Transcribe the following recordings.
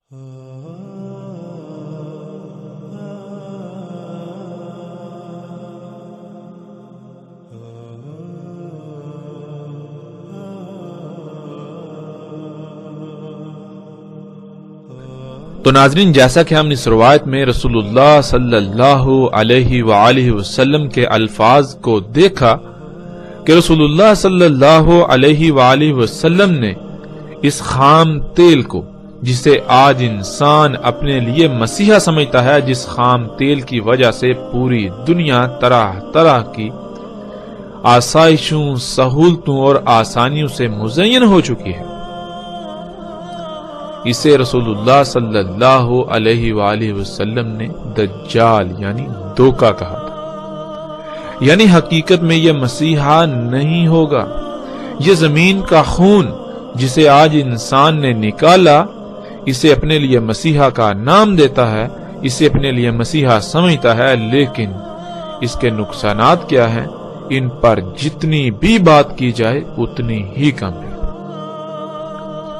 تو ناظرین، جیسا کہ ہم نے اس روایت میں رسول اللہ صلی اللہ علیہ وآلہ وسلم کے الفاظ کو دیکھا کہ رسول اللہ صلی اللہ علیہ وآلہ وسلم نے اس خام تیل کو، جسے آج انسان اپنے لیے مسیحا سمجھتا ہے، جس خام تیل کی وجہ سے پوری دنیا طرح طرح کی آسائشوں، سہولتوں اور آسانیوں سے مزین ہو چکی ہے، اسے رسول اللہ صلی اللہ علیہ وآلہ وسلم نے دجال یعنی دھوکہ کہا تھا۔ یعنی حقیقت میں یہ مسیحا نہیں ہوگا۔ یہ زمین کا خون جسے آج انسان نے نکالا، اسے اپنے لیے مسیحا کا نام دیتا ہے، اسے اپنے لیے مسیحا سمجھتا ہے، لیکن اس کے نقصانات کیا ہیں؟ ان پر جتنی بھی بات کی جائے اتنی ہی کم ہے۔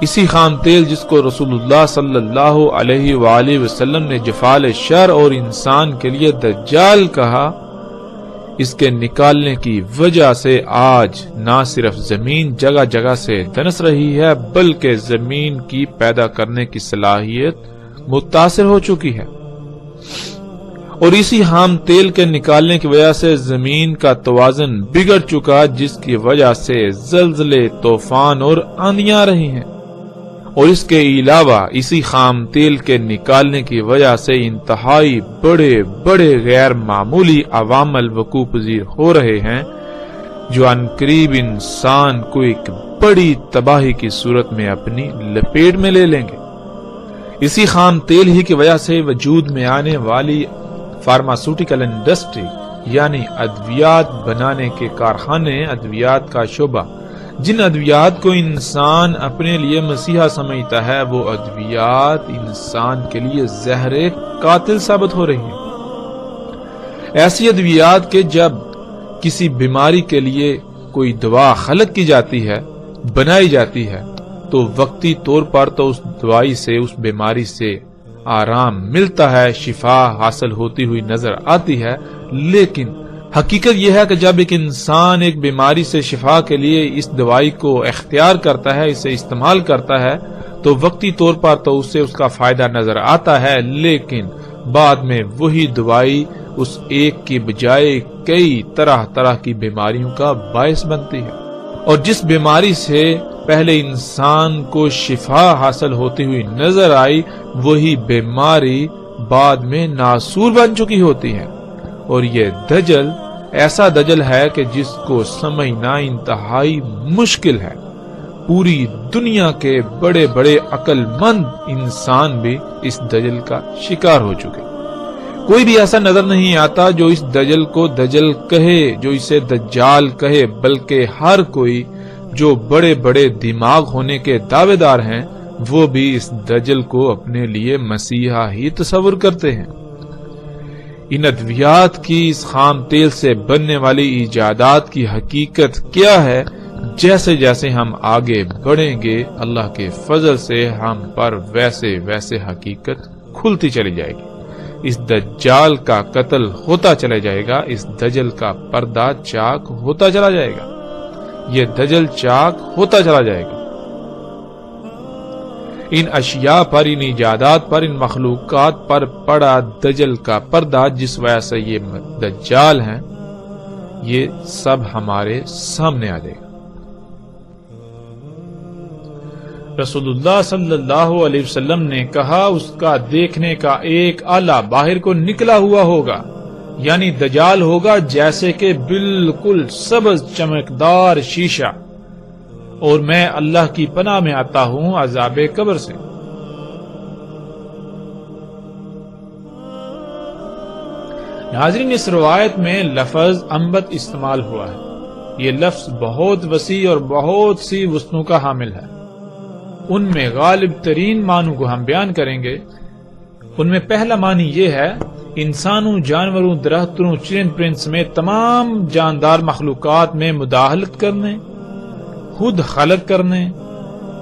اسی خام تیل جس کو رسول اللہ صلی اللہ علیہ وآلہ وسلم نے جفال شر اور انسان کے لیے دجال کہا، اس کے نکالنے کی وجہ سے آج نہ صرف زمین جگہ جگہ سے دنس رہی ہے، بلکہ زمین کی پیدا کرنے کی صلاحیت متاثر ہو چکی ہے، اور اسی خام تیل کے نکالنے کی وجہ سے زمین کا توازن بگڑ چکا، جس کی وجہ سے زلزلے، طوفان اور آندیاں رہی ہیں، اور اس کے علاوہ اسی خام تیل کے نکالنے کی وجہ سے انتہائی بڑے بڑے غیر معمولی عوامل وقوع پذیر ہو رہے ہیں، جو عنقریب انسان کو ایک بڑی تباہی کی صورت میں اپنی لپیٹ میں لے لیں گے۔ اسی خام تیل ہی کی وجہ سے وجود میں آنے والی فارماسیوٹیکل انڈسٹری یعنی ادویات بنانے کے کارخانے، ادویات کا شعبہ، جن ادویات کو انسان اپنے لیے مسیحا سمجھتا ہے، وہ ادویات انسان کے لیے زہر قاتل ثابت ہو رہی ہیں۔ ایسی ادویات کہ جب کسی بیماری کے لیے کوئی دوا خلق کی جاتی ہے، بنائی جاتی ہے، تو وقتی طور پر تو اس دوائی سے، اس بیماری سے آرام ملتا ہے، شفا حاصل ہوتی ہوئی نظر آتی ہے، لیکن حقیقت یہ ہے کہ جب ایک انسان ایک بیماری سے شفا کے لیے اس دوائی کو اختیار کرتا ہے، اسے استعمال کرتا ہے، تو وقتی طور پر تو اسے اس کا فائدہ نظر آتا ہے، لیکن بعد میں وہی دوائی اس ایک کی بجائے کئی طرح طرح کی بیماریوں کا باعث بنتی ہے، اور جس بیماری سے پہلے انسان کو شفا حاصل ہوتی ہوئی نظر آئی، وہی بیماری بعد میں ناسور بن چکی ہوتی ہے۔ اور یہ دجل ایسا دجل ہے کہ جس کو سمجھنا انتہائی مشکل ہے۔ پوری دنیا کے بڑے بڑے عقل مند انسان بھی اس دجل کا شکار ہو چکے۔ کوئی بھی ایسا نظر نہیں آتا جو اس دجل کو دجل کہے، جو اسے دجال کہے، بلکہ ہر کوئی جو بڑے بڑے دماغ ہونے کے دعوے دار ہیں، وہ بھی اس دجل کو اپنے لیے مسیحا ہی تصور کرتے ہیں۔ ان ادویات کی، اس خام تیل سے بننے والی ایجادات کی حقیقت کیا ہے؟ جیسے جیسے ہم آگے بڑھیں گے، اللہ کے فضل سے ہم پر ویسے ویسے حقیقت کھلتی چلی جائے گی۔ اس دجال کا قتل ہوتا چلا جائے گا، اس دجل کا پردہ چاک ہوتا چلا جائے گا، یہ دجل چاک ہوتا چلا جائے گا۔ ان اشیاء پر، ان ایجادات پر، ان مخلوقات پر پڑا دجل کا پردہ، جس وجہ سے یہ دجال ہیں، یہ سب ہمارے سامنے آ جائے گا۔ رسول اللہ صلی اللہ علیہ وسلم نے کہا، اس کا دیکھنے کا ایک آلہ باہر کو نکلا ہوا ہوگا، یعنی دجال ہوگا جیسے کہ بالکل سبز چمکدار شیشہ، اور میں اللہ کی پناہ میں آتا ہوں عذاب قبر سے۔ ناظرین، اس روایت میں لفظ انبت استعمال ہوا ہے۔ یہ لفظ بہت وسیع اور بہت سی وسعتوں کا حامل ہے۔ ان میں غالب ترین معنوں کو ہم بیان کریں گے۔ ان میں پہلا معنی یہ ہے، انسانوں، جانوروں، درختوں، چرند پرند سمیت تمام جاندار مخلوقات میں مداخلت کرنے، خود خلق کرنے،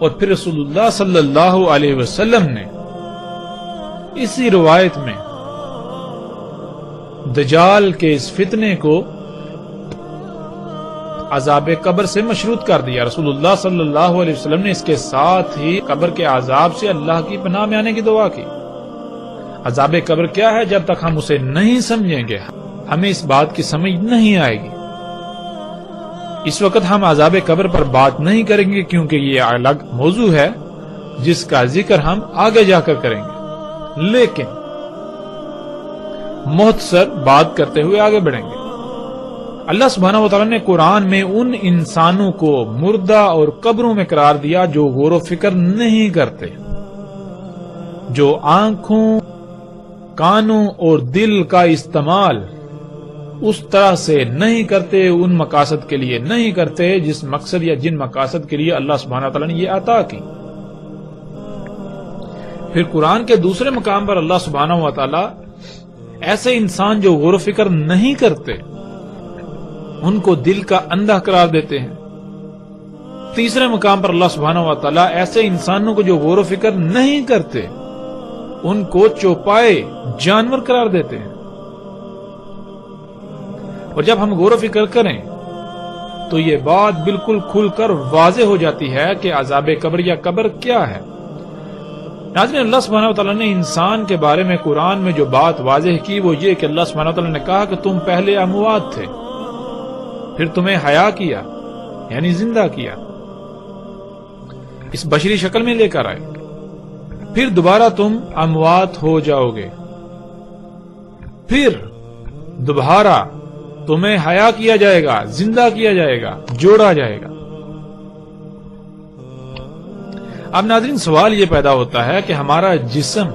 اور پھر رسول اللہ صلی اللہ علیہ وسلم نے اسی روایت میں دجال کے اس فتنے کو عذاب قبر سے مشروط کر دیا. رسول اللہ صلی اللہ علیہ وسلم نے اس کے ساتھ ہی قبر کے عذاب سے اللہ کی پناہ میں آنے کی دعا کی. عذاب قبر کیا ہے؟ جب تک ہم اسے نہیں سمجھیں گے ہمیں اس بات کی سمجھ نہیں آئے گی. اس وقت ہم عذاب قبر پر بات نہیں کریں گے کیونکہ یہ الگ موضوع ہے جس کا ذکر ہم آگے جا کر کریں گے، لیکن مختصر بات کرتے ہوئے آگے بڑھیں گے. اللہ سبحانہ وتعالی نے قرآن میں ان انسانوں کو مردہ اور قبروں میں قرار دیا جو غور و فکر نہیں کرتے، جو آنکھوں، کانوں اور دل کا استعمال اس طرح سے نہیں کرتے، ان مقاصد کے لیے نہیں کرتے جس مقصد یا جن مقاصد کے لیے اللہ سبحانہ وتعالی نے یہ عطا کی. پھر قرآن کے دوسرے مقام پر اللہ سبحانہ وتعالی ایسے انسان جو غور و فکر نہیں کرتے ان کو دل کا اندھا قرار دیتے ہیں. تیسرے مقام پر اللہ سبحانہ وتعالی ایسے انسانوں کو جو غور و فکر نہیں کرتے ان کو چوپائے جانور قرار دیتے ہیں. اور جب ہم غور و فکر کریں تو یہ بات بالکل کھل کر واضح ہو جاتی ہے کہ عذاب قبر یا قبر کیا ہے. ناظرین، اللہ سبحانہ وتعالی نے انسان کے بارے میں قرآن میں جو بات واضح کی وہ یہ کہ اللہ سبحانہ وتعالی نے کہا کہ تم پہلے اموات تھے، پھر تمہیں حیا کیا یعنی زندہ کیا، اس بشری شکل میں لے کر آئے، پھر دوبارہ تم اموات ہو جاؤ گے، پھر دوبارہ تمہیں حیا کیا جائے گا، زندہ کیا جائے گا، جوڑا جائے گا. اب ناظرین سوال یہ پیدا ہوتا ہے کہ ہمارا جسم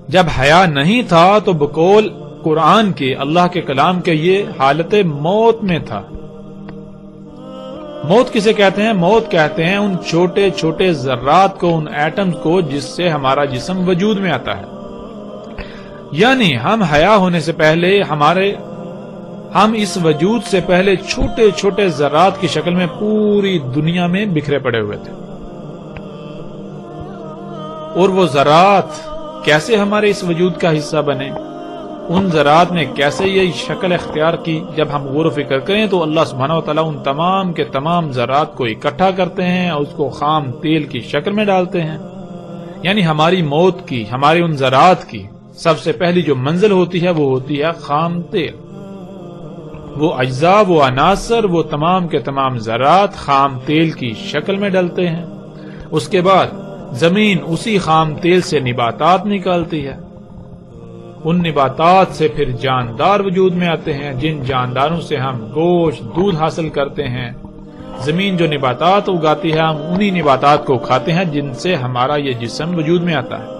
جب حیا نہیں تھا تو بقول قرآن کے، اللہ کے کلام کے، یہ حالت موت میں تھا. موت کسے کہتے ہیں؟ موت کہتے ہیں ان چھوٹے چھوٹے ذرات کو، ان ایٹمز کو جس سے ہمارا جسم وجود میں آتا ہے. یعنی ہم حیا ہونے سے پہلے ہم اس وجود سے پہلے چھوٹے چھوٹے ذرات کی شکل میں پوری دنیا میں بکھرے پڑے ہوئے تھے. اور وہ ذرات کیسے ہمارے اس وجود کا حصہ بنے، ان ذرات نے کیسے یہ شکل اختیار کی، جب ہم غور و فکر کریں تو اللہ سبحانہ وتعالی ان تمام کے تمام ذرات کو اکٹھا کرتے ہیں اور اس کو خام تیل کی شکل میں ڈالتے ہیں. یعنی ہماری موت کی، ہمارے ان ذرات کی سب سے پہلی جو منزل ہوتی ہے وہ ہوتی ہے خام تیل. وہ اجزاء، وہ عناصر، وہ تمام کے تمام ذرات خام تیل کی شکل میں ڈلتے ہیں. اس کے بعد زمین اسی خام تیل سے نباتات نکالتی ہے، ان نباتات سے پھر جاندار وجود میں آتے ہیں، جن جانداروں سے ہم گوشت، دودھ حاصل کرتے ہیں. زمین جو نباتات اگاتی ہے ہم انہی نباتات کو کھاتے ہیں جن سے ہمارا یہ جسم وجود میں آتا ہے.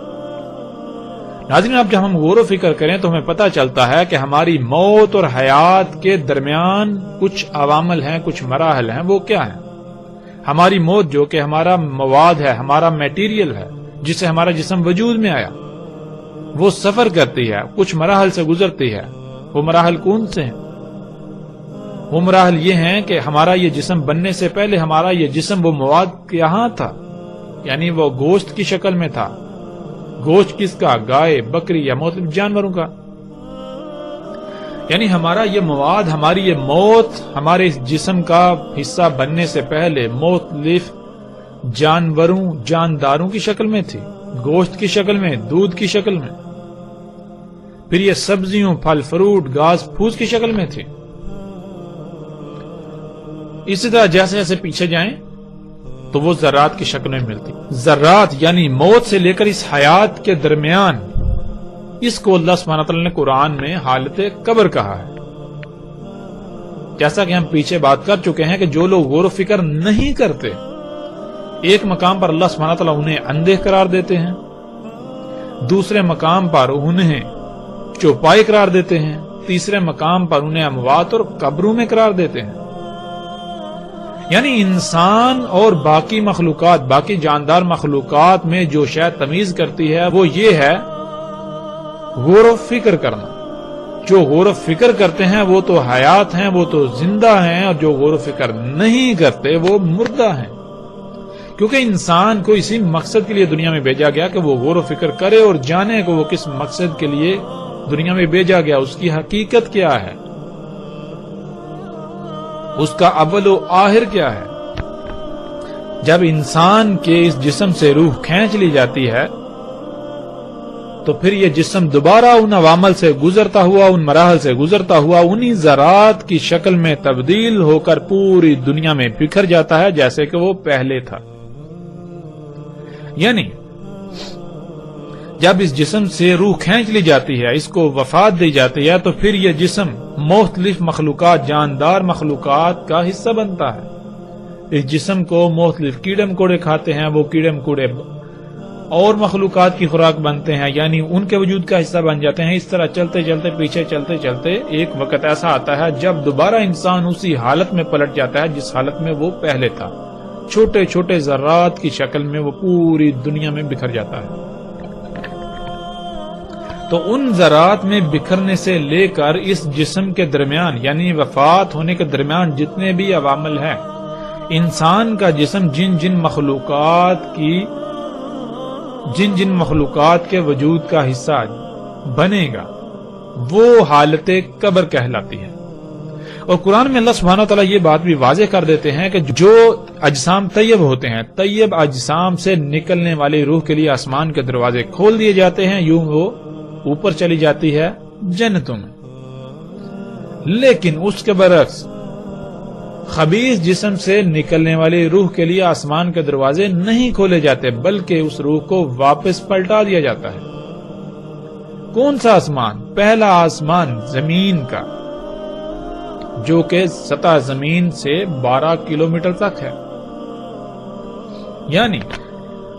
ناظرین، اب جب ہم غور و فکر کریں تو ہمیں پتہ چلتا ہے کہ ہماری موت اور حیات کے درمیان کچھ عوامل ہیں، کچھ مراحل ہیں. وہ کیا ہیں؟ ہماری موت جو کہ ہمارا مواد ہے، ہمارا میٹیریل ہے جس سے ہمارا جسم وجود میں آیا، وہ سفر کرتی ہے، کچھ مراحل سے گزرتی ہے. وہ مراحل کون سے ہیں؟ وہ مراحل یہ ہیں کہ ہمارا یہ جسم بننے سے پہلے ہمارا یہ جسم وہ مواد یہاں تھا، یعنی وہ گوشت کی شکل میں تھا. گوشت کس کا؟ گائے، بکری یا مختلف جانوروں کا. یعنی ہمارا یہ مواد، ہماری یہ موت ہمارے اس جسم کا حصہ بننے سے پہلے مختلف جانوروں، جانداروں کی شکل میں تھی، گوشت کی شکل میں، دودھ کی شکل میں. پھر یہ سبزیوں، پھل فروٹ، گھاس پھوس کی شکل میں تھی. اسی طرح جیسے جیسے پیچھے جائیں تو وہ ذرات کی شکل میں ملتی. ذرات یعنی موت سے لے کر اس حیات کے درمیان، اس کو اللہ سبحانہ وتعالی نے قرآن میں حالت قبر کہا ہے. جیسا کہ ہم پیچھے بات کر چکے ہیں کہ جو لوگ غور و فکر نہیں کرتے، ایک مقام پر اللہ سبحانہ وتعالی انہیں اندھے قرار دیتے ہیں، دوسرے مقام پر انہیں چوپائے قرار دیتے ہیں، تیسرے مقام پر انہیں اموات اور قبروں میں قرار دیتے ہیں. یعنی انسان اور باقی مخلوقات، باقی جاندار مخلوقات میں جو شے تمیز کرتی ہے وہ یہ ہے غور و فکر کرنا. جو غور و فکر کرتے ہیں وہ تو حیات ہیں، وہ تو زندہ ہیں، اور جو غور و فکر نہیں کرتے وہ مردہ ہیں، کیونکہ انسان کو اسی مقصد کے لیے دنیا میں بھیجا گیا کہ وہ غور و فکر کرے اور جانے کہ وہ کس مقصد کے لیے دنیا میں بھیجا گیا، اس کی حقیقت کیا ہے، اس کا اول و آخر کیا ہے۔ جب انسان کے اس جسم سے روح کھینچ لی جاتی ہے تو پھر یہ جسم دوبارہ ان عوامل سے گزرتا ہوا، ان مراحل سے گزرتا ہوا، انہی ذرات کی شکل میں تبدیل ہو کر پوری دنیا میں بکھر جاتا ہے جیسے کہ وہ پہلے تھا۔ یعنی جب اس جسم سے روح کھینچ لی جاتی ہے، اس کو وفات دی جاتی ہے، تو پھر یہ جسم مختلف مخلوقات، جاندار مخلوقات کا حصہ بنتا ہے۔ اس جسم کو مختلف کیڑے مکوڑے کھاتے ہیں، وہ کیڑے مکوڑے اور مخلوقات کی خوراک بنتے ہیں، یعنی ان کے وجود کا حصہ بن جاتے ہیں۔ اس طرح چلتے چلتے پیچھے چلتے چلتے ایک وقت ایسا آتا ہے جب دوبارہ انسان اسی حالت میں پلٹ جاتا ہے جس حالت میں وہ پہلے تھا، چھوٹے چھوٹے ذرات کی شکل میں وہ پوری دنیا میں بکھر جاتا ہے۔ تو ان ذرات میں بکھرنے سے لے کر اس جسم کے درمیان یعنی وفات ہونے کے درمیان جتنے بھی عوامل ہیں، انسان کا جسم جن جن مخلوقات کے وجود کا حصہ بنے گا وہ حالت قبر کہلاتی ہے۔ اور قرآن میں اللہ سبحانہ وتعالی یہ بات بھی واضح کر دیتے ہیں کہ جو اجسام طیب ہوتے ہیں، طیب اجسام سے نکلنے والی روح کے لیے آسمان کے دروازے کھول دیے جاتے ہیں، یوں وہ اوپر چلی جاتی ہے جنتوں میں۔ لیکن اس کے برعکس خبیث جسم سے نکلنے والی روح کے لیے آسمان کے دروازے نہیں کھولے جاتے، بلکہ اس روح کو واپس پلٹا دیا جاتا ہے۔ کون سا آسمان؟ پہلا آسمان زمین کا، جو کہ سطح زمین سے 12 کلومیٹر تک ہے۔ یعنی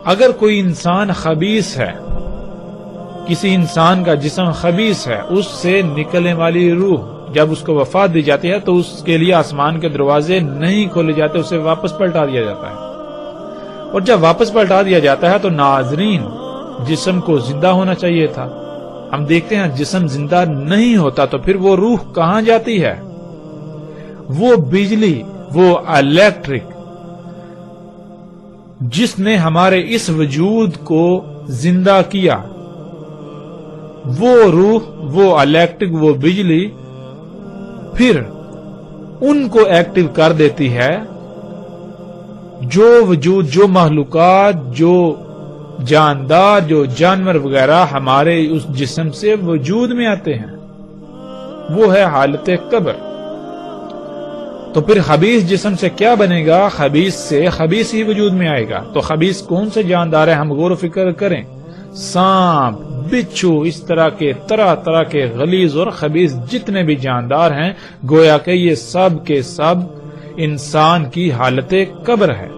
اگر کوئی انسان خبیث ہے، کسی انسان کا جسم خبیث ہے، اس سے نکلنے والی روح جب اس کو وفات دی جاتی ہے تو اس کے لیے آسمان کے دروازے نہیں کھولے جاتے، اسے واپس پلٹا دیا جاتا ہے۔ اور جب واپس پلٹا دیا جاتا ہے تو ناظرین جسم کو زندہ ہونا چاہیے تھا، ہم دیکھتے ہیں جسم زندہ نہیں ہوتا، تو پھر وہ روح کہاں جاتی ہے؟ وہ بجلی، وہ الیکٹرک جس نے ہمارے اس وجود کو زندہ کیا، وہ روح، وہ الیکٹرک، وہ بجلی پھر ان کو ایکٹیو کر دیتی ہے جو وجود، جو مخلوقات، جو جاندار، جو جانور وغیرہ ہمارے اس جسم سے وجود میں آتے ہیں، وہ ہے حالت قبر۔ تو پھر خبیث جسم سے کیا بنے گا؟ خبیث سے خبیث ہی وجود میں آئے گا۔ تو خبیث کون سے جاندار ہیں؟ ہم غور و فکر کریں، سانپ، بچھو، اس طرح طرح کے غلیظ اور خبیث جتنے بھی جاندار ہیں، گویا کہ یہ سب کے سب انسان کی حالت قبر ہے۔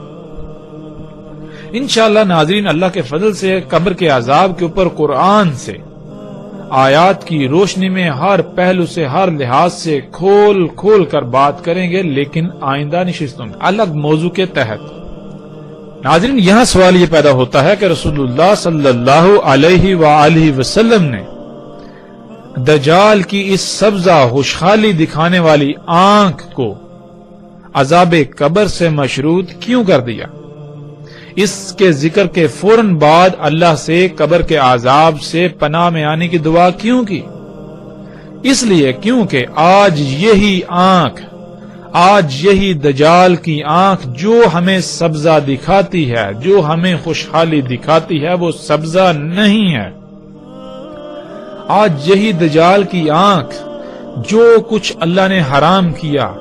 انشاءاللہ ناظرین، اللہ کے فضل سے قبر کے عذاب کے اوپر قرآن سے آیات کی روشنی میں ہر پہلو سے، ہر لحاظ سے کھول کر بات کریں گے، لیکن آئندہ نشستوں میں الگ موضوع کے تحت۔ ناظرین، یہاں سوال یہ پیدا ہوتا ہے کہ رسول اللہ صلی اللہ علیہ وآلہ وسلم نے دجال کی اس سبزہ خوشحالی دکھانے والی آنکھ کو عذاب قبر سے مشروط کیوں کر دیا؟ اس کے ذکر کے فوراً بعد اللہ سے قبر کے عذاب سے پناہ میں آنے کی دعا کیوں کی؟ اس لیے کیونکہ آج یہی دجال کی آنکھ جو ہمیں سبزہ دکھاتی ہے، جو ہمیں خوشحالی دکھاتی ہے، وہ سبزہ نہیں ہے۔ آج یہی دجال کی آنکھ جو کچھ اللہ نے حرام کیا،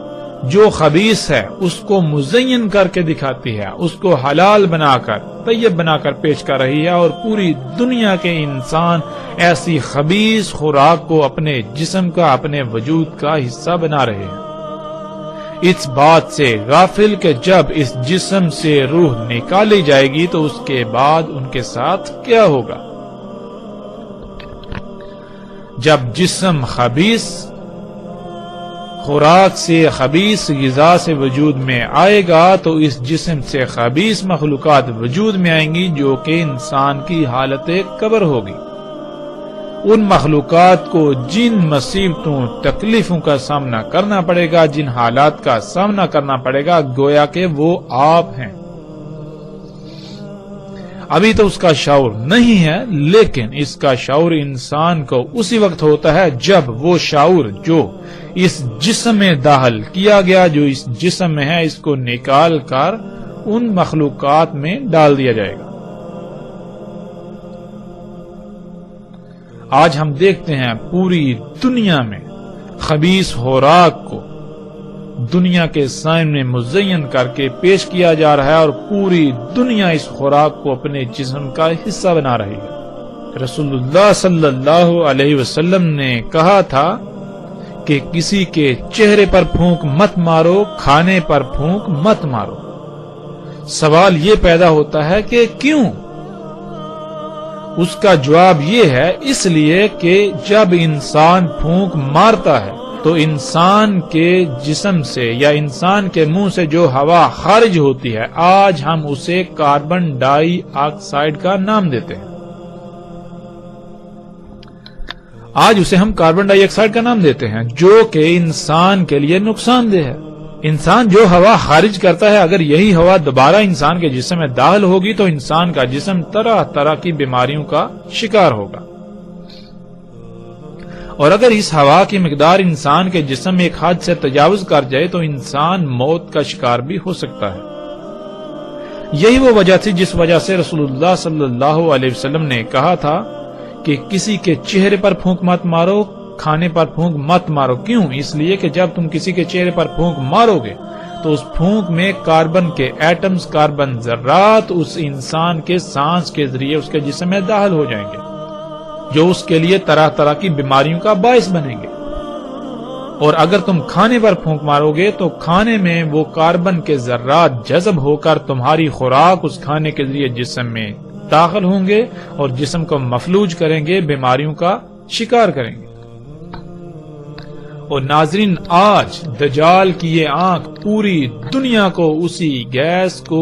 جو خبیث ہے، اس کو مزین کر کے دکھاتی ہے، اس کو حلال بنا کر، طیب بنا کر پیش کر رہی ہے، اور پوری دنیا کے انسان ایسی خبیث خوراک کو اپنے جسم کا، اپنے وجود کا حصہ بنا رہے ہیں۔ اس بات سے غافل کہ جب اس جسم سے روح نکالی جائے گی تو اس کے بعد ان کے ساتھ کیا ہوگا؟ جب جسم خبیث خوراک سے، خبیث غذا سے وجود میں آئے گا تو اس جسم سے خبیث مخلوقات وجود میں آئیں گی جو کہ انسان کی حالت قبر ہوگی۔ ان مخلوقات کو جن مصیبتوں تکلیفوں کا سامنا کرنا پڑے گا، جن حالات کا سامنا کرنا پڑے گا، گویا کہ وہ آپ ہیں۔ ابھی تو اس کا شعور نہیں ہے، لیکن اس کا شعور انسان کو اسی وقت ہوتا ہے جب وہ شعور جو اس جسم میں داخل کیا گیا، جو اس جسم میں ہے، اس کو نکال کر ان مخلوقات میں ڈال دیا جائے گا۔ آج ہم دیکھتے ہیں پوری دنیا میں خبیث خوراک کو دنیا کے سامنے مزین کر کے پیش کیا جا رہا ہے، اور پوری دنیا اس خوراک کو اپنے جسم کا حصہ بنا رہی ہے۔ رسول اللہ صلی اللہ علیہ وسلم نے کہا تھا کہ کسی کے چہرے پر پھونک مت مارو، کھانے پر پھونک مت مارو۔ سوال یہ پیدا ہوتا ہے کہ کیوں؟ اس کا جواب یہ ہے، اس لیے کہ جب انسان پھونک مارتا ہے تو انسان کے جسم سے یا انسان کے منہ سے جو ہوا خارج ہوتی ہے، آج ہم اسے کاربن ڈائی آکسائڈ کا نام دیتے ہیں۔ آج اسے ہم کاربن ڈائی آکسائڈ کا نام دیتے ہیں، جو کہ انسان کے لیے نقصان دہ ہے۔ انسان جو ہوا خارج کرتا ہے، اگر یہی ہوا دوبارہ انسان کے جسم میں داخل ہوگی تو انسان کا جسم طرح طرح کی بیماریوں کا شکار ہوگا، اور اگر اس ہوا کی مقدار انسان کے جسم میں ایک حد سے تجاوز کر جائے تو انسان موت کا شکار بھی ہو سکتا ہے۔ یہی وہ وجہ تھی جس وجہ سے رسول اللہ صلی اللہ علیہ وسلم نے کہا تھا کہ کسی کے چہرے پر پھونک مت مارو، کھانے پر پھونک مت مارو۔ کیوں؟ اس لیے کہ جب تم کسی کے چہرے پر پھونک مارو گے تو اس پھونک میں کاربن کے ایٹمز، کاربن ذرات اس انسان کے سانس کے ذریعے اس کے جسم میں داخل ہو جائیں گے، جو اس کے لیے طرح طرح کی بیماریوں کا باعث بنیں گے۔ اور اگر تم کھانے پر پھونک مارو گے تو کھانے میں وہ کاربن کے ذرات جذب ہو کر تمہاری خوراک اس کھانے کے ذریعے جسم میں داخل ہوں گے اور جسم کو مفلوج کریں گے، بیماریوں کا شکار کریں گے۔ اور ناظرین، آج دجال کی یہ آنکھ پوری دنیا کو اسی گیس کو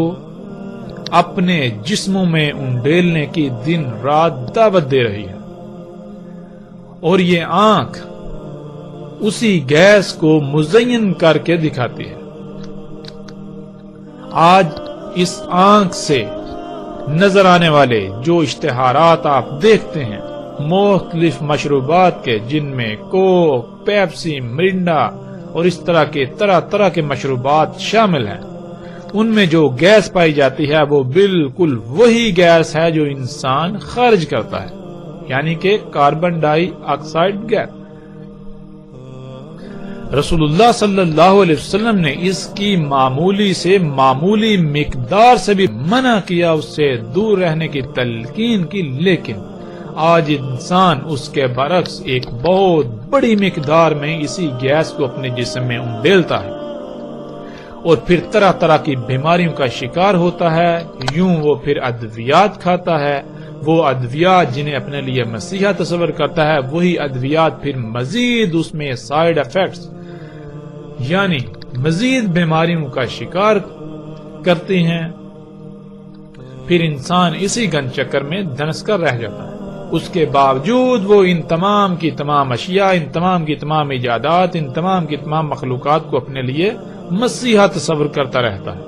اپنے جسموں میں انڈیلنے کی دن رات دعوت دے رہی ہے، اور یہ آنکھ اسی گیس کو مزین کر کے دکھاتی ہے۔ آج اس آنکھ سے نظر آنے والے جو اشتہارات آپ دیکھتے ہیں مختلف مشروبات کے، جن میں کوک، پیپسی، مرنڈا اور اس طرح کے طرح طرح کے مشروبات شامل ہیں، ان میں جو گیس پائی جاتی ہے وہ بالکل وہی گیس ہے جو انسان خارج کرتا ہے، یعنی کہ کاربن ڈائی آکسائڈ گیس۔ رسول اللہ صلی اللہ علیہ وسلم نے اس کی معمولی سے معمولی مقدار سے بھی منع کیا، اس سے دور رہنے کی تلقین کی، لیکن آج انسان اس کے برعکس ایک بہت بڑی مقدار میں اسی گیس کو اپنے جسم میں انڈیلتا ہے اور پھر طرح طرح کی بیماریوں کا شکار ہوتا ہے۔ یوں وہ پھر ادویات کھاتا ہے، وہ ادویات جنہیں اپنے لیے مسیحا تصور کرتا ہے، وہی ادویات پھر مزید اس میں سائیڈ ایفیکٹس یعنی مزید بیماریوں کا شکار کرتے ہیں۔ پھر انسان اسی گن چکر میں دھنس کر رہ جاتا ہے۔ اس کے باوجود وہ ان تمام کی تمام اشیاء، ان تمام کی تمام ایجادات، ان تمام کی تمام مخلوقات کو اپنے لیے مسیحا تصور کرتا رہتا ہے۔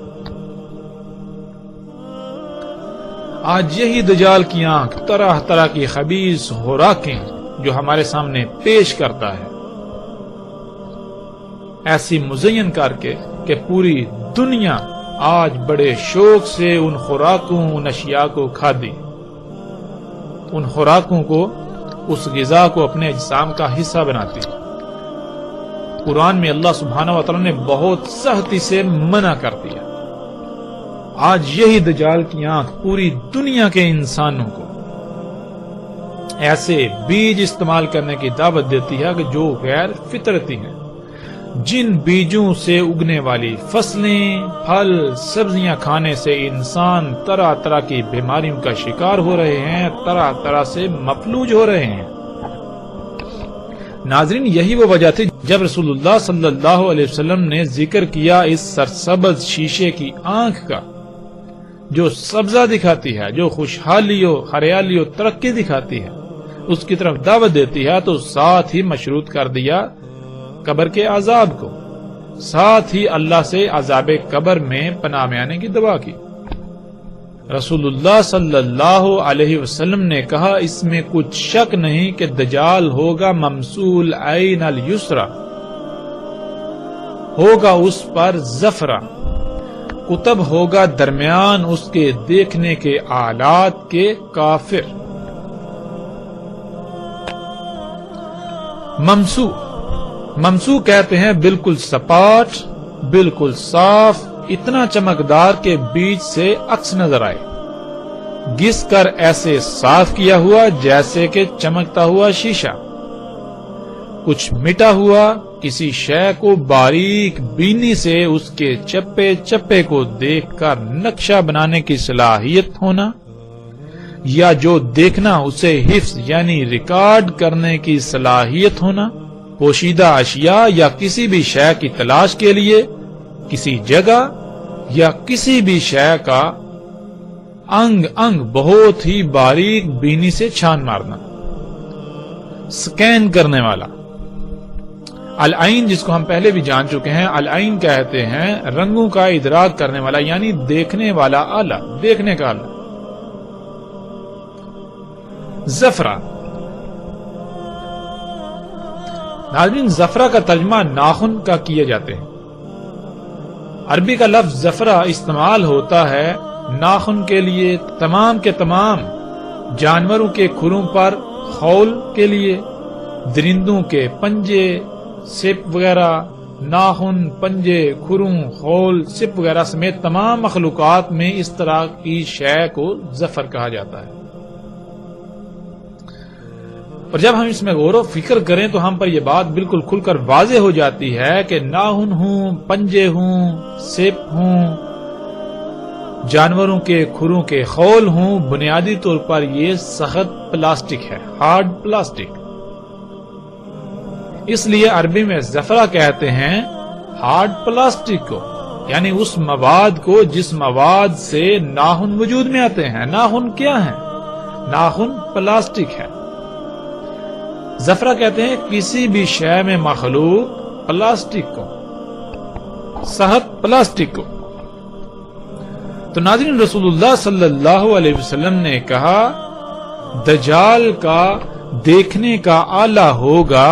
آج یہی دجال کی آنکھ طرح طرح کی خبیث خوراکیں جو ہمارے سامنے پیش کرتا ہے، ایسی مزین کر کے کہ پوری دنیا آج بڑے شوق سے ان خوراکوں، ان اشیاء کو کھادی، ان خوراکوں کو، اس غذا کو اپنے اجسام کا حصہ بناتی۔ قرآن میں اللہ سبحانہ و تعالی نے بہت سختی سے منع کر دیا۔ آج یہی دجال کی آنکھ پوری دنیا کے انسانوں کو ایسے بیج استعمال کرنے کی دعوت دیتی ہے کہ جو غیر فطرتی ہیں، جن بیجوں سے اگنے والی فصلیں، پھل، سبزیاں کھانے سے انسان طرح طرح کی بیماریوں کا شکار ہو رہے ہیں، طرح طرح سے مفلوج ہو رہے ہیں۔ ناظرین، یہی وہ وجہ تھی جب رسول اللہ صلی اللہ علیہ وسلم نے ذکر کیا اس سرسبز شیشے کی آنکھ کا، جو سبزہ دکھاتی ہے، جو خوشحالی و ہریالی و ترقی دکھاتی ہے، اس کی طرف دعوت دیتی ہے تو ساتھ ہی مشروط کر دیا قبر کے عذاب کو، ساتھ ہی اللہ سے عذاب قبر میں پناہ میں آنے کی دعا کی۔ رسول اللہ صلی اللہ علیہ وسلم نے کہا اس میں کچھ شک نہیں کہ دجال ہوگا ممسول عین الیسرا، ہوگا اس پر زفرہ، قطب ہوگا درمیان اس کے دیکھنے کے آلات کے کافر۔ ممسو کہتے ہیں بالکل سپاٹ، بالکل صاف، اتنا چمکدار کے بیچ سے عکس نظر آئے، گھس کر ایسے صاف کیا ہوا جیسے کہ چمکتا ہوا شیشہ، کچھ مٹا ہوا، کسی شے کو باریک بینی سے اس کے چپے چپے کو دیکھ کر نقشہ بنانے کی صلاحیت ہونا، یا جو دیکھنا اسے حفظ یعنی ریکارڈ کرنے کی صلاحیت ہونا، پوشیدہ اشیاء یا کسی بھی شے کی تلاش کے لیے کسی جگہ یا کسی بھی شے کا انگ انگ بہت ہی باریک بینی سے چھان مارنا، سکین کرنے والا۔ العین جس کو ہم پہلے بھی جان چکے ہیں، العین کہتے ہیں رنگوں کا ادراک کرنے والا یعنی دیکھنے والا آلہ، دیکھنے کا آلہ۔ زفرہ، ناظرین زفرہ کا ترجمہ ناخن کا کیے جاتے ہیں۔ عربی کا لفظ زفرہ استعمال ہوتا ہے ناخن کے لیے، تمام کے تمام جانوروں کے کھروں پر خول کے لیے، درندوں کے پنجے، سپ وغیرہ، ناخن، پنجے، کھروں، خول، سپ وغیرہ سمیت تمام مخلوقات میں اس طرح کی شے کو زفر کہا جاتا ہے۔ اور جب ہم اس میں غور و فکر کریں تو ہم پر یہ بات بالکل کھل کر واضح ہو جاتی ہے کہ ناخن ہوں، پنجے ہوں، سپ ہوں، جانوروں کے کھروں کے خول ہوں، بنیادی طور پر یہ سخت پلاسٹک ہے، ہارڈ پلاسٹک۔ اس لیے عربی میں زفرہ کہتے ہیں ہارڈ پلاسٹک کو، یعنی اس مواد کو جس مواد سے ناخن وجود میں آتے ہیں۔ ناخن کیا ہے؟ ناخن پلاسٹک ہے۔ زفرہ کہتے ہیں کسی بھی شے میں مخلوق پلاسٹک کو، سخت پلاسٹک کو۔ تو ناظرین رسول اللہ صلی اللہ علیہ وسلم نے کہا دجال کا دیکھنے کا آلہ ہوگا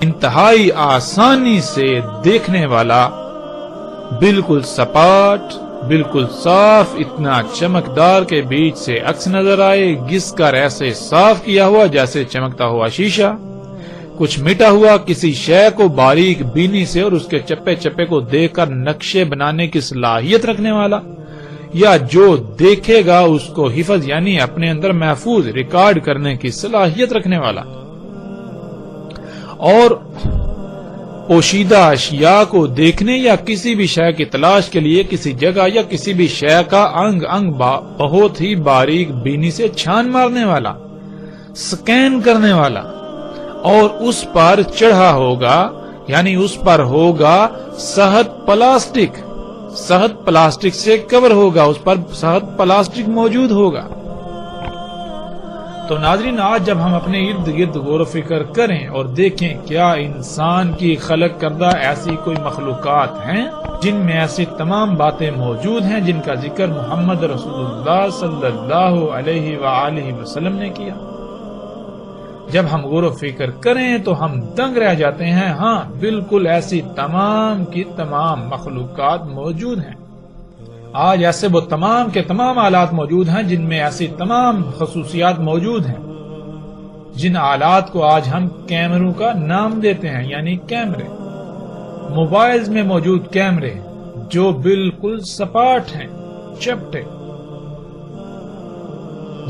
انتہائی آسانی سے دیکھنے والا، بالکل سپاٹ، بالکل صاف، اتنا چمکدار کے بیچ سے عکس نظر آئے، گھس کر ایسے صاف کیا ہوا جیسے چمکتا ہوا شیشہ، کچھ مٹا ہوا، کسی شے کو باریک بینی سے اور اس کے چپے چپے کو دیکھ کر نقشے بنانے کی صلاحیت رکھنے والا، یا جو دیکھے گا اس کو حفظ یعنی اپنے اندر محفوظ ریکارڈ کرنے کی صلاحیت رکھنے والا، اور پوشیدہ اشیاء کو دیکھنے یا کسی بھی شے کی تلاش کے لیے کسی جگہ یا کسی بھی شے کا انگ انگ بہت ہی باریک بینی سے چھان مارنے والا، سکین کرنے والا، اور اس پر چڑھا ہوگا یعنی اس پر ہوگا سخت پلاسٹک، سخت پلاسٹک سے کور ہوگا، اس پر سخت پلاسٹک موجود ہوگا۔ تو ناظرین آج جب ہم اپنے ارد گرد غور و فکر کریں اور دیکھیں کیا انسان کی خلق کردہ ایسی کوئی مخلوقات ہیں جن میں ایسی تمام باتیں موجود ہیں جن کا ذکر محمد رسول اللہ صلی اللہ علیہ وآلہ وسلم نے کیا، جب ہم غور و فکر کریں تو ہم دنگ رہ جاتے ہیں۔ ہاں بالکل ایسی تمام کی تمام مخلوقات موجود ہیں۔ آج ایسے وہ تمام کے تمام آلات موجود ہیں جن میں ایسی تمام خصوصیات موجود ہیں جن آلات کو آج ہم کیمروں کا نام دیتے ہیں، یعنی کیمرے۔ موبائلز میں موجود کیمرے جو بالکل سپاٹ ہیں، چپٹے۔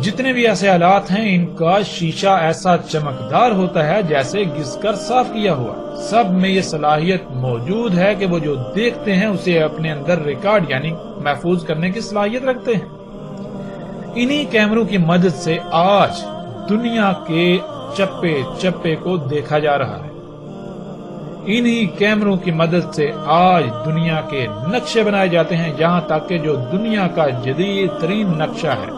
جتنے بھی ایسے آلات ہیں ان کا شیشہ ایسا چمکدار ہوتا ہے جیسے گھس کر صاف کیا ہوا۔ سب میں یہ صلاحیت موجود ہے کہ وہ جو دیکھتے ہیں اسے اپنے اندر ریکارڈ یعنی محفوظ کرنے کی صلاحیت رکھتے ہیں۔ انہی کیمروں کی مدد سے آج دنیا کے چپے چپے کو دیکھا جا رہا ہے۔ انہی کیمروں کی مدد سے آج دنیا کے نقشے بنائے جاتے ہیں، جہاں تک کہ جو دنیا کا جدید ترین نقشہ ہے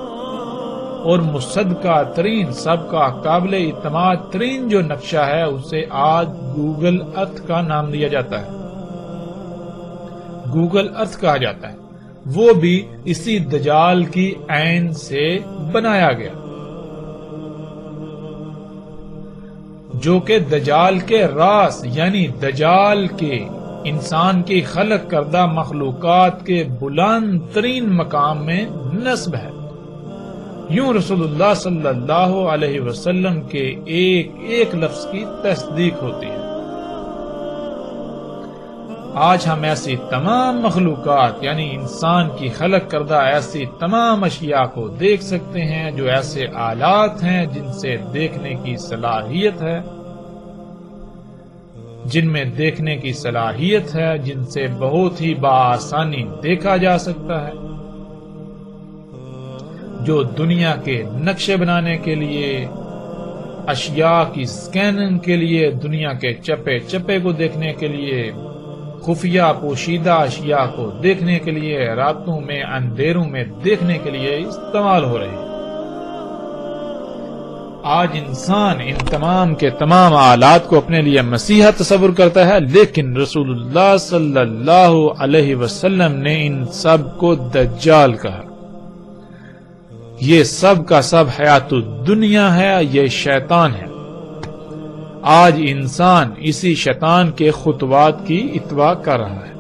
اور مصدقہ ترین، سب کا قابل اعتماد ترین جو نقشہ ہے اسے آج گوگل ارتھ کا نام دیا جاتا ہے، گوگل ارتھ کہا جاتا ہے، وہ بھی اسی دجال کی عین سے بنایا گیا، جو کہ دجال کے راس یعنی دجال کے انسان کی خلق کردہ مخلوقات کے بلند ترین مقام میں نصب ہے۔ یوں رسول اللہ صلی اللہ علیہ وسلم کے ایک ایک لفظ کی تصدیق ہوتی ہے۔ آج ہم ایسی تمام مخلوقات یعنی انسان کی خلق کردہ ایسی تمام اشیاء کو دیکھ سکتے ہیں جو ایسے آلات ہیں جن سے دیکھنے کی صلاحیت ہے، جن میں دیکھنے کی صلاحیت ہے، جن سے بہت ہی بآسانی دیکھا جا سکتا ہے، جو دنیا کے نقشے بنانے کے لیے، اشیاء کی سکیننگ کے لیے، دنیا کے چپے چپے کو دیکھنے کے لیے، خفیہ پوشیدہ اشیاء کو دیکھنے کے لیے، راتوں میں اندھیروں میں دیکھنے کے لیے استعمال ہو رہے ہیں۔ آج انسان ان تمام کے تمام آلات کو اپنے لیے مسیحا تصور کرتا ہے، لیکن رسول اللہ صلی اللہ علیہ وسلم نے ان سب کو دجال کہا۔ یہ سب کا سب حیات الدنیا ہے، یہ شیطان ہے۔ آج انسان اسی شیطان کے خطوات کی اتباع کر رہا ہے۔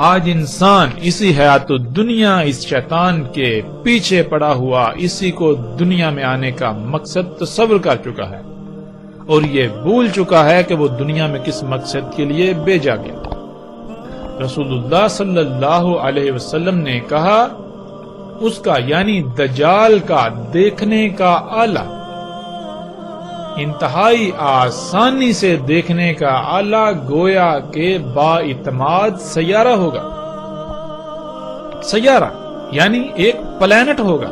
آج انسان اسی حیات الدنیا، اس شیطان کے پیچھے پڑا ہوا، اسی کو دنیا میں آنے کا مقصد تصور کر چکا ہے، اور یہ بھول چکا ہے کہ وہ دنیا میں کس مقصد کے لیے بھیجا گیا۔ رسول اللہ صلی اللہ علیہ وسلم نے کہا اس کا یعنی دجال کا دیکھنے کا آلہ، انتہائی آسانی سے دیکھنے کا آلہ گویا کے با اعتماد سیارہ ہوگا۔ سیارہ یعنی ایک پلانٹ ہوگا۔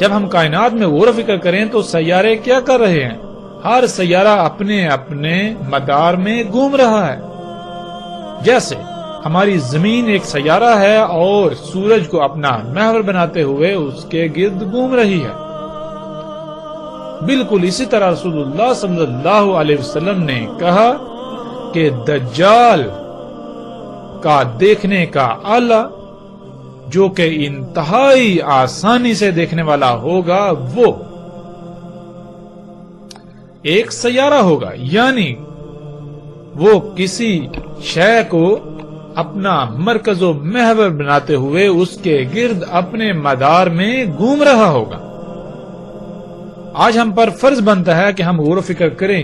جب ہم کائنات میں غور و فکر کریں تو سیارے کیا کر رہے ہیں؟ ہر سیارہ اپنے اپنے مدار میں گھوم رہا ہے۔ جیسے ہماری زمین ایک سیارہ ہے اور سورج کو اپنا محور بناتے ہوئے اس کے گرد گھوم رہی ہے، بالکل اسی طرح رسول اللہ صلی اللہ علیہ وسلم نے کہا کہ دجال کا دیکھنے کا آلہ جو کہ انتہائی آسانی سے دیکھنے والا ہوگا وہ ایک سیارہ ہوگا، یعنی وہ کسی شے کو اپنا مرکز و محور بناتے ہوئے اس کے گرد اپنے مدار میں گھوم رہا ہوگا۔ آج ہم پر فرض بنتا ہے کہ ہم غور و فکر کریں،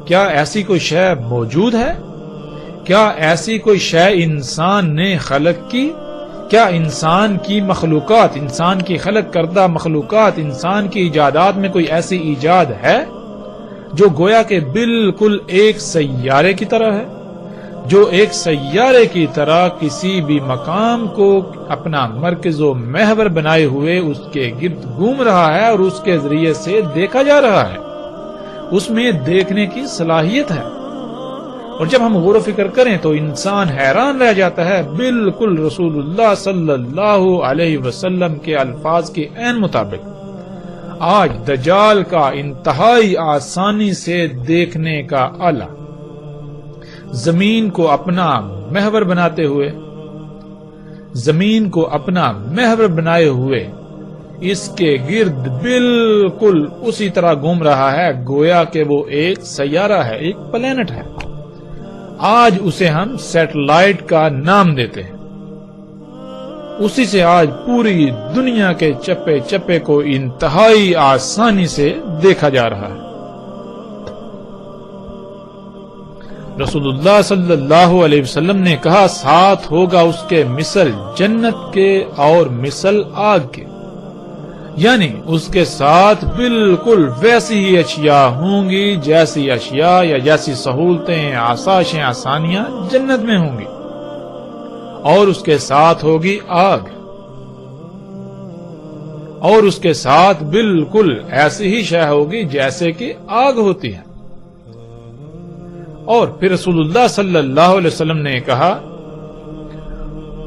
کیا ایسی کوئی شے موجود ہے؟ کیا ایسی کوئی شے انسان نے خلق کی؟ کیا انسان کی مخلوقات، انسان کی خلق کردہ مخلوقات، انسان کی ایجادات میں کوئی ایسی ایجاد ہے جو گویا کہ بالکل ایک سیارے کی طرح ہے، جو ایک سیارے کی طرح کسی بھی مقام کو اپنا مرکز و محور بنائے ہوئے اس کے گرد گھوم رہا ہے اور اس کے ذریعے سے دیکھا جا رہا ہے؟ اس میں دیکھنے کی صلاحیت ہے۔ اور جب ہم غور و فکر کریں تو انسان حیران رہ جاتا ہے، بالکل رسول اللہ صلی اللہ علیہ وسلم کے الفاظ کے عین مطابق آج دجال کا انتہائی آسانی سے دیکھنے کا آلہ، زمین کو اپنا محور بناتے ہوئے، زمین کو اپنا محور بنائے ہوئے اس کے گرد بالکل اسی طرح گھوم رہا ہے گویا کہ وہ ایک سیارہ ہے، ایک پلانٹ ہے۔ آج اسے ہم سیٹلائٹ کا نام دیتے ہیں۔ اسی سے آج پوری دنیا کے چپے چپے کو انتہائی آسانی سے دیکھا جا رہا ہے۔ رسول اللہ صلی اللہ علیہ وسلم نے کہا ساتھ ہوگا اس کے مثل جنت کے اور مثل آگ کے، یعنی اس کے ساتھ بالکل ویسی ہی اشیاء ہوں گی جیسی اشیاء یا جیسی سہولتیں، آسائشیں، آسانیاں جنت میں ہوں گی، اور اس کے ساتھ ہوگی آگ، اور اس کے ساتھ بالکل ایسی ہی شے ہوگی جیسے کہ آگ ہوتی ہے۔ اور پھر رسول اللہ صلی اللہ علیہ وسلم نے کہا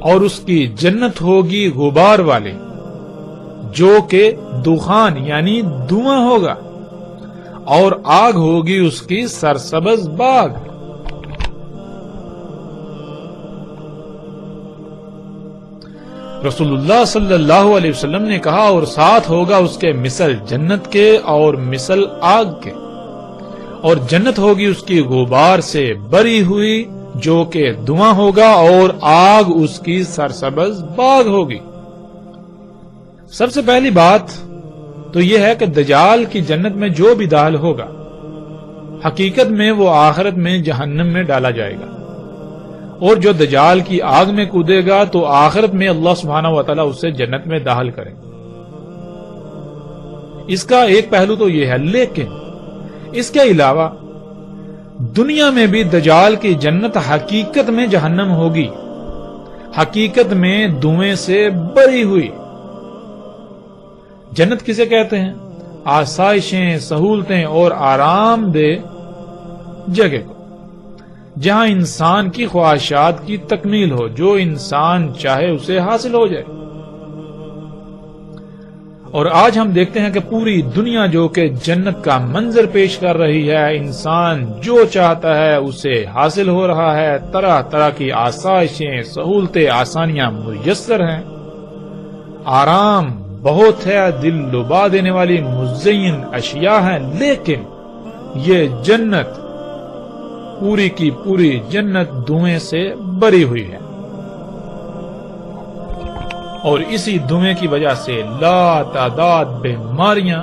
اور اس کی جنت ہوگی غبار والی جو کہ دخان یعنی دھواں ہوگا، اور آگ ہوگی اس کی سرسبز باغ۔ رسول اللہ صلی اللہ علیہ وسلم نے کہا، اور ساتھ ہوگا اس کے مثل جنت کے اور مثل آگ کے، اور جنت ہوگی اس کی غبار سے بری ہوئی جو کہ دھواں ہوگا، اور آگ اس کی سرسبز باغ ہوگی۔ سب سے پہلی بات تو یہ ہے کہ دجال کی جنت میں جو بھی داخل ہوگا، حقیقت میں وہ آخرت میں جہنم میں ڈالا جائے گا، اور جو دجال کی آگ میں کودے گا تو آخرت میں اللہ سبحانہ و تعالیٰ اسے جنت میں داخل کرے۔ اس کا ایک پہلو تو یہ ہے، لیکن اس کے علاوہ دنیا میں بھی دجال کی جنت حقیقت میں جہنم ہوگی، حقیقت میں دھویں سے بری ہوئی۔ جنت کسے کہتے ہیں؟ آسائشیں، سہولتیں اور آرام دہ جگہ کو، جہاں انسان کی خواہشات کی تکمیل ہو، جو انسان چاہے اسے حاصل ہو جائے۔ اور آج ہم دیکھتے ہیں کہ پوری دنیا جو کہ جنت کا منظر پیش کر رہی ہے، انسان جو چاہتا ہے اسے حاصل ہو رہا ہے، طرح طرح کی آسائشیں، سہولتیں، آسانیاں میسر ہیں، آرام بہت ہے، دل لبا دینے والی مزین اشیاء ہیں، لیکن یہ جنت پوری کی پوری جنت دھویں سے بری ہوئی ہے، اور اسی دھویں کی وجہ سے لا تعداد بیماریاں،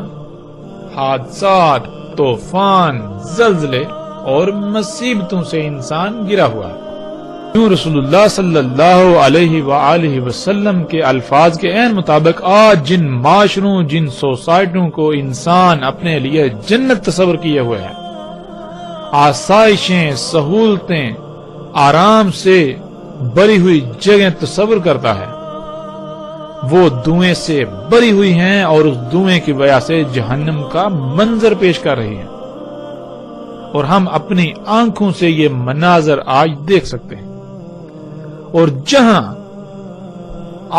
حادثات، طوفان، زلزلے اور مصیبتوں سے انسان گرا ہوا ہے۔ کیوں رسول اللہ صلی اللہ علیہ وآلہ وسلم کے الفاظ کے عین مطابق آج جن معاشروں، جن سوسائٹیوں کو انسان اپنے لیے جنت تصور کیے ہوئے ہیں، آسائشیں، سہولتیں، آرام سے بری ہوئی جگہ تصور کرتا ہے، وہ دھویں سے بری ہوئی ہیں، اور اس دھویں کی وجہ سے جہنم کا منظر پیش کر رہی ہیں، اور ہم اپنی آنکھوں سے یہ مناظر آج دیکھ سکتے ہیں۔ اور جہاں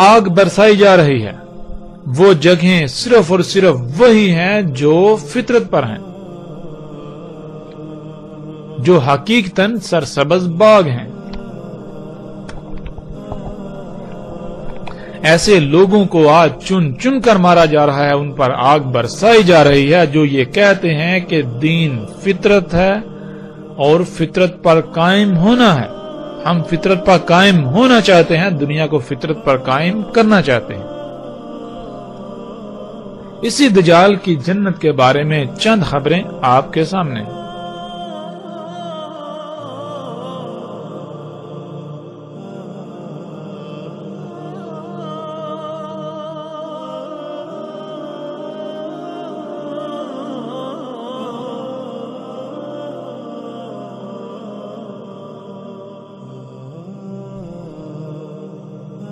آگ برسائی جا رہی ہے وہ جگہیں صرف اور صرف وہی ہیں جو فطرت پر ہیں، جو حقیقتاً سرسبز باغ ہیں۔ ایسے لوگوں کو آج چن چن کر مارا جا رہا ہے، ان پر آگ برسائی جا رہی ہے جو یہ کہتے ہیں کہ دین فطرت ہے اور فطرت پر قائم ہونا ہے۔ ہم فطرت پر قائم ہونا چاہتے ہیں، دنیا کو فطرت پر قائم کرنا چاہتے ہیں۔ اسی دجال کی جنت کے بارے میں چند خبریں آپ کے سامنے۔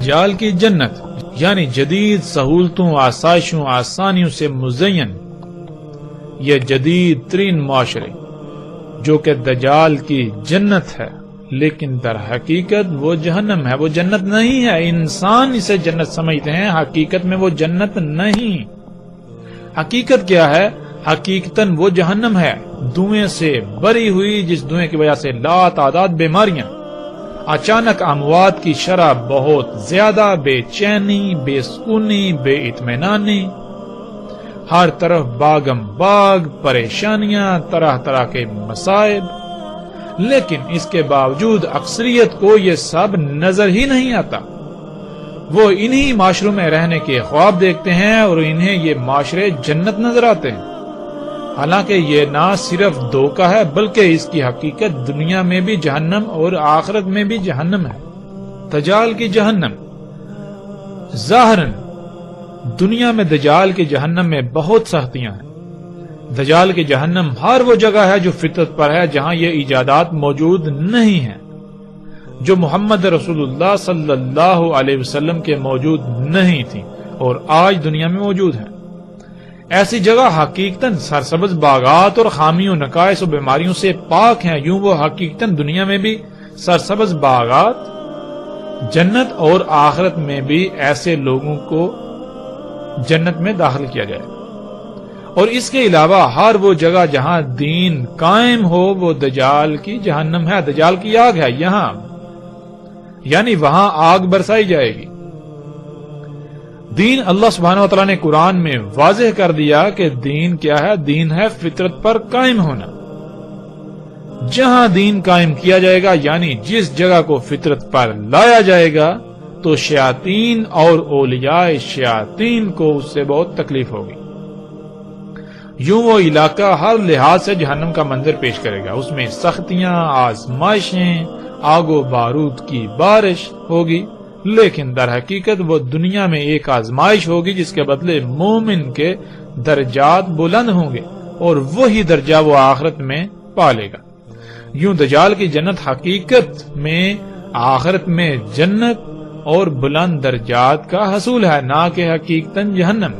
دجال کی جنت یعنی جدید سہولتوں، آسائشوں، آسانیوں سے مزین یہ جدید ترین معاشرے جو کہ دجال کی جنت ہے، لیکن در حقیقت وہ جہنم ہے۔ وہ جنت نہیں ہے، انسان اسے جنت سمجھتے ہیں، حقیقت میں وہ جنت نہیں۔ حقیقت کیا ہے؟ حقیقتاً وہ جہنم ہے، دھویں سے بری ہوئی، جس دھویں کی وجہ سے لا تعداد بیماریاں، اچانک اموات کی شرح بہت زیادہ، بے چینی، بے سکونی، بے اطمینانی، ہر طرف باغم باغ، پریشانیاں، طرح طرح کے مصائب، لیکن اس کے باوجود اکثریت کو یہ سب نظر ہی نہیں آتا۔ وہ انہی معاشروں میں رہنے کے خواب دیکھتے ہیں اور انہیں یہ معاشرے جنت نظر آتے ہیں، حالانکہ یہ نہ صرف دھوکہ ہے بلکہ اس کی حقیقت دنیا میں بھی جہنم اور آخرت میں بھی جہنم ہے۔ دجال کی جہنم ظاہراً دنیا میں دجال کی جہنم میں بہت سختیاں ہیں۔ دجال کی جہنم ہر وہ جگہ ہے جو فطرت پر ہے، جہاں یہ ایجادات موجود نہیں ہیں، جو محمد رسول اللہ صلی اللہ علیہ وسلم کے موجود نہیں تھی اور آج دنیا میں موجود ہیں۔ ایسی جگہ حقیقتاً سرسبز باغات اور خامیوں، نقائص و بیماریوں سے پاک ہیں۔ یوں وہ حقیقتاً دنیا میں بھی سرسبز باغات جنت اور آخرت میں بھی ایسے لوگوں کو جنت میں داخل کیا جائے گا، اور اس کے علاوہ ہر وہ جگہ جہاں دین قائم ہو وہ دجال کی جہنم ہے، دجال کی آگ ہے یہاں، یعنی وہاں آگ برسائی جائے گی۔ دین اللہ سبحانہ وتعالی نے قرآن میں واضح کر دیا کہ دین کیا ہے، دین ہے فطرت پر قائم ہونا۔ جہاں دین قائم کیا جائے گا یعنی جس جگہ کو فطرت پر لایا جائے گا تو شیاطین اور اولیاء شیاطین کو اس سے بہت تکلیف ہوگی۔ یوں وہ علاقہ ہر لحاظ سے جہنم کا منظر پیش کرے گا، اس میں سختیاں، آزمائشیں، آگ و بارود کی بارش ہوگی، لیکن در حقیقت وہ دنیا میں ایک آزمائش ہوگی جس کے بدلے مومن کے درجات بلند ہوں گے اور وہی درجہ وہ آخرت میں پالے گا۔ یوں دجال کی جنت حقیقت میں آخرت میں جنت اور بلند درجات کا حصول ہے، نہ کہ حقیقتاً جہنم۔